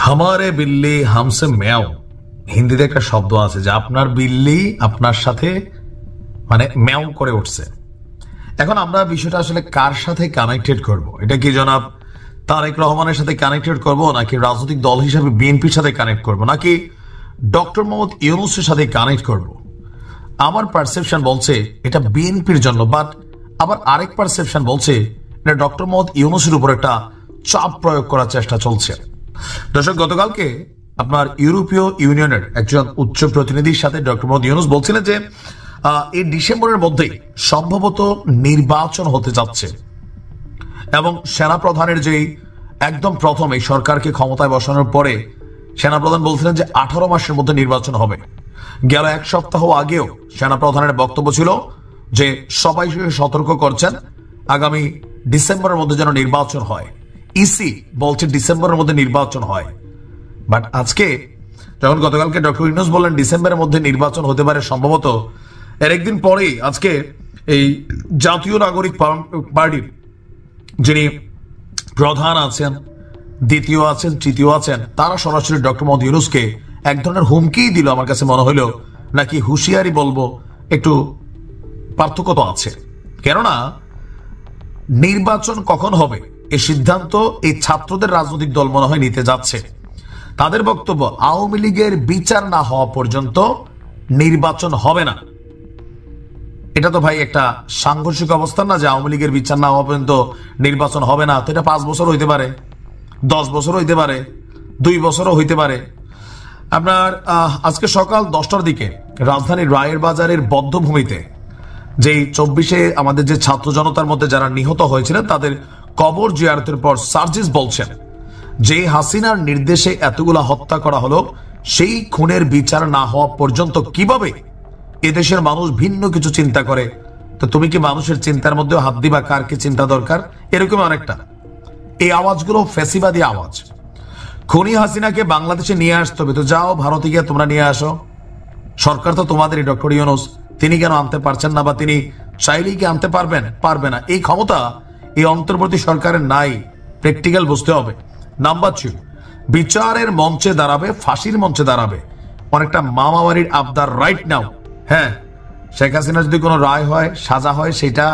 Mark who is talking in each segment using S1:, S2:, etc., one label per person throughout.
S1: হামারে বিল্লি হামসে ম্যাও, হিন্দিতে একটা শব্দ আছে যে আপনার বিল্লি আপনার সাথে মানে ম্যাও করে উঠছে। এখন আমরা বিষয়টা আসলে কার সাথে কানেক্টেড করব? এটা কি জনাব তারেক রহমানের সাথে কানেক্টেড করব, নাকি রাজনৈতিক দল হিসাবে বিএনপির সাথে কানেক্ট করব, নাকি ডক্টর মোহাম্মদ ইউনূসের সাথে কানেক্ট করব? আমার পারসেপশন বলছে এটা বিএনপির জন্য, বাট আবার আরেক পারসেপশন বলছে এটা ডক্টর মোহাম্মদ ইউনূসের উপর একটা চাপ প্রয়োগ করার চেষ্টা চলছে। দর্শক, গতকালকে আপনার ইউরোপীয় ইউনিয়নের একজন উচ্চ প্রতিনিধির সাথে ডক্টর মোহাম্মদ ইউনূস বলছিলেন যে এই ডিসেম্বরের মধ্যেই সম্ভবত নির্বাচন হতে যাচ্ছে, এবং সেনাপ্রধানের যেই একদম প্রথম এই সরকারকে ক্ষমতায় বসানোর পরে সেনাপ্রধান বলছিলেন যে 18 মাসের মধ্যে নির্বাচন হবে। গেল এক সপ্তাহ আগেও সেনাপ্রধানের বক্তব্য ছিল যে সবাই সতর্ক করছেন আগামী ডিসেম্বরের মধ্যে যেন নির্বাচন হয়। ইসি বলছে ডিসেম্বরের মধ্যে নির্বাচন হয়, বাট আজকে যখন গতকালকে ডক্টর ইউনূস বললেন ডিসেম্বরের মধ্যে নির্বাচন হতে পারে সম্ভবত, এর একদিন পরেই আজকে এই জাতীয় নাগরিক পার্টির যিনি প্রধান আছেন, দ্বিতীয় আছেন, তৃতীয় আছেন, তারা সরাসরি ডক্টর মোহাম্মদ ইউনূসকে এক ধরনের হুমকি দিল। আমার কাছে মনে হইল নাকি হুঁশিয়ারি বলবো, একটু পার্থক্য তো আছে। কেননা নির্বাচন কখন হবে এই সিদ্ধান্ত এই ছাত্রদের রাজনৈতিক দল মনে হয় নিতে যাচ্ছে। তাদের বক্তব্য আওয়ামী লীগের বিচার না হওয়া পর্যন্ত নির্বাচন হবে না। এটা তো ভাই একটা সাংঘর্ষিক অবস্থান না, যে আওয়ামী লীগের বিচার না হওয়া পর্যন্ত নির্বাচন হবে না। তো এটা 5 বছর হইতে পারে, 10 বছর হইতে পারে, 2 বছরও হইতে পারে। আপনার আজকে সকাল 10টার দিকে রাজধানীর রায়ের বাজারের বদ্ধভূমিতে যেই 24-এ আমাদের যে ছাত্র জনতার মধ্যে যারা নিহত হয়েছিলেন তাদের কবর জিয়ারতের পর সার্জিস বলছেন যে হাসিনার নির্দেশে এতগুলা হত্যা করা হলো, সেই খুনের বিচার না হওয়া পর্যন্ত কিভাবে এদেশের মানুষ ভিন্ন কিছু চিন্তা করে। তো তুমি কি মানুষের চিন্তার মধ্যে হাত দিবা? কার কি চিন্তা দরকার? এরকম অনেকটা এই আওয়াজগুলো ফ্যাসিবাদী আওয়াজ। খুনি হাসিনাকে বাংলাদেশে নিয়ে আসতে হবে, তো যাও ভারতে গিয়ে তোমরা নিয়ে আসো। সরকার তো তোমাদেরই, ডক্টর ইউনূস তিনি কেন আনতে পারছেন না, বা তিনি চাইলেই কি আনতে পারবেন? পারবে না। এই ক্ষমতা এই অন্তর্বর্তী সরকারের নাই, প্র্যাকটিক্যাল বুঝতে হবে। নাম্বার 2, বিচারের মঞ্চে দাঁড়াবে, ফাঁসির মঞ্চে দাঁড়াবে, অনেকটা মামাবাড়ির আবদার রাইট নাও। হ্যাঁ, শেখ হাসিনা যদি কোনো রায় হয়, সাজা হয়, সেটা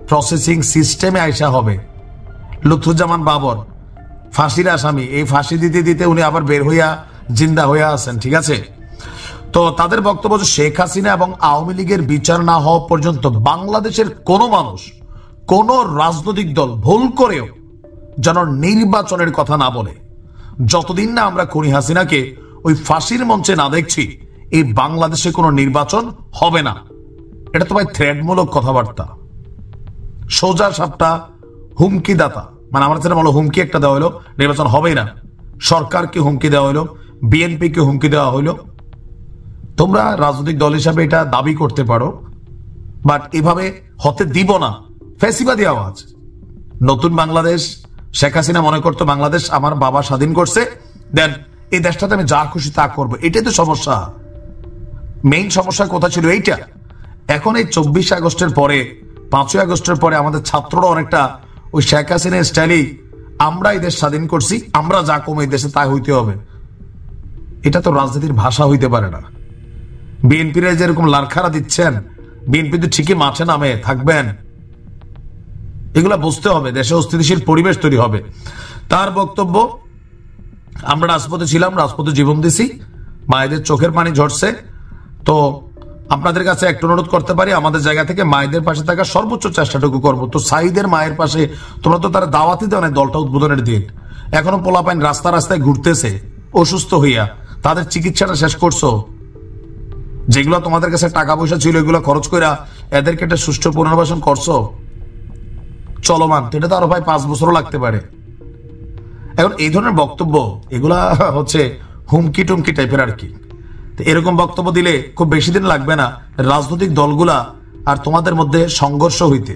S1: প্রসেসিং সিস্টেমে আইসা হবে। লুৎফুজ্জামান বাবর ফাঁসির আসামি, এই ফাঁসি দিতে দিতে উনি আবার বের হইয়া জিন্দা হইয়া আছেন, ঠিক আছে? তো তাদের বক্তব্য শেখ হাসিনা এবং আওয়ামী লীগের বিচার না হওয়া পর্যন্ত বাংলাদেশের কোনো মানুষ, কোন রাজনৈতিক দল ভুল করেও যেন নির্বাচনের কথা না বলে। যতদিন না আমরা খুনি হাসিনাকে ওই ফাঁসির মঞ্চে না দেখছি, এই বাংলাদেশে কোনো নির্বাচন হবে না। এটা তো ভাই থ্রেডমূলক কথাবার্তা, সোজা সাপটা হুমকিদাতা। মানে আমার যেটা বলো, হুমকি একটা দেওয়া হলো, নির্বাচন হবেই না। সরকারকে হুমকি দেওয়া হলো, বিএনপিকে হুমকি দেওয়া হলো। তোমরা রাজনৈতিক দল হিসাবে এটা দাবি করতে পারো, বাট এভাবে হতে দিব না। ফ্যাসিবাদী আওয়াজ। নতুন বাংলাদেশ, শেখ হাসিনা মনে করতো বাংলাদেশ আমার বাবা স্বাধীন করছে, দেন এই দেশটাতে আমি যা খুশি তা করবো। এটাই তো সমস্যা। মেইন সমস্যা কোথা ছিল এইটা। এখন এই 24 আগস্টের পরে, 5ই আগস্টের পরে আমাদের ছাত্ররা অনেকটা ওই শেখ হাসিনার স্টাইলেই আমরা এই দেশ স্বাধীন করছি, আমরা যা কম এই দেশে তাই হইতে হবে। এটা তো রাজনীতির ভাষা হইতে পারে না। বিএনপির যেরকম লারখারা দিচ্ছেন, বিএনপি তো ঠিকই মাঠে নামে থাকবেন, এগুলা বুঝতে হবে। দেশে অস্থিতিশীল পরিবেশ তৈরি হবে। তার বক্তব্য, আমরা রাজপথে ছিলাম, রাজপথে জীবন দিছি, মায়েদের চোখের পানি ঝরছে। তো আপনাদের কাছে একটু অনুরোধ করতে পারি, আমাদের জায়গা থেকে মায়েদের পাশে থাকার সর্বোচ্চ চেষ্টাটুকু করবো। তো সাইদের মায়ের পাশে তোমরা তো তারা দাওয়াতি দেওয়া নাই দলটা উদ্বোধনের দিন, এখনো পোলাপাইন রাস্তা রাস্তায় ঘুরতেছে অসুস্থ হইয়া, তাদের চিকিৎসাটা শেষ করছো। যেগুলো তোমাদের কাছে টাকা পয়সা ছিল এগুলো খরচ করে এদেরকে একটা সুষ্ঠু পুনর্বাসন করছো চলমান। তো এটা তো আরো ভাই 5 বছরও লাগতে পারে। এখন এই ধরনের বক্তব্য এগুলা হচ্ছে হুমকি টুমকি টাইপের আর কি। এরকম বক্তব্য দিলে খুব বেশি দিন লাগবে না রাজনৈতিক দলগুলা আর তোমাদের মধ্যে সংঘর্ষ হইতে।